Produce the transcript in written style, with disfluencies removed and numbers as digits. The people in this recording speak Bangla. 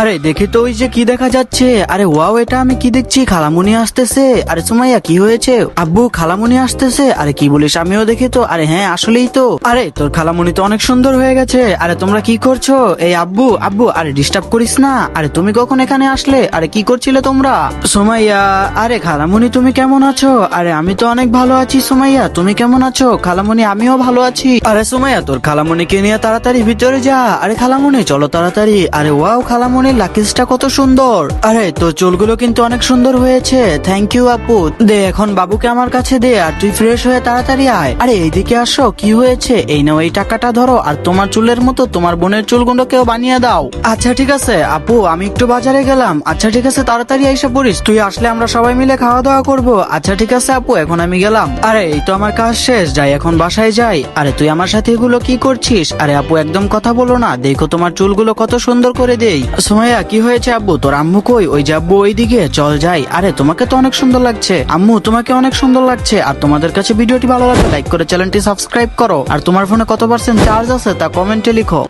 আরে দেখি তো ওই যে কি দেখা যাচ্ছে। আরে ওয়াও, এটা আমি কি দেখছি, খালামুনি আসতেছে। আরে সুমাইয়া কি হয়েছে? আব্বু খালামুনি আসতেছে। আরে কি বলিস, আমিও দেখি তো। আরে হ্যাঁ আসলেই তো। আরে তোর খালামুনি তো অনেক সুন্দর হয়ে গেছে। আরে তোমরা কি করছো? এই আব্বু আব্বু, আরে ডিস্টার্ব করিস না। আরে তুমি কখন এখানে আসলে? আরে কি করছিলে তোমরা? সুমাইয়া, আরে খালামুনি তুমি কেমন আছো? আরে আমি তো অনেক ভালো আছি। সুমাইয়া তুমি কেমন আছো? খালামুনি আমিও ভালো আছি। আরে সুমাইয়া তোর খালামুনিকে নিয়ে তাড়াতাড়ি ভিতরে যা। আরে খালামুনি চলো তাড়াতাড়ি। আরে ওয়াও, খালামুনির লাকিজটা কত সুন্দর। আরে তোর চুলগুলো কিন্তু অনেক সুন্দর হয়েছে। থ্যাংক ইউ আপু। দে এখন বাবুকে আমার কাছে দে, আর তুই ফ্রেশ হয়ে তাড়াতাড়ি আয়। আরে এইদিকে আসো, কি হয়েছে? এই নাও এই টাকাটা ধরো, আর তোমার চুলের মতো তোমার বোনের চুলগুলোকেও বানিয়ে দাও। আচ্ছা ঠিক আছে আপু, আমি একটু বাজারে গেলাম। আচ্ছা ঠিক আছে, তাড়াতাড়ি এসে পড়িস। তুই আসলে আমরা সবাই মিলে খাওয়া দাওয়া করবো। আচ্ছা ঠিক আছে আপু, এখন আমি গেলাম। আরে এই তো আমার কাজ শেষ, যাই এখন বাসায় যাই। আরে তুই আমার সাথে এগুলো কি করছিস? আরে আপু একদম কথা বলো না, দেখো তোমার চুলগুলো কত সুন্দর করে দেই। সুমাইয়া কি হয়েছে আব্বু? তোর আম্মু কই? ওই যে আব্বু ওইদিকে, চল যাই। আরে তোমাকে তো অনেক সুন্দর লাগছে আম্মু, তোমাকে অনেক সুন্দর লাগছে। আর তোমাদের কাছে ভিডিওটি ভালো লাগলে লাইক করে চ্যানেলটি সাবস্ক্রাইব করো। আর তোমার ফোনে কত % চার্জ আছে তা কমেন্টে লিখো।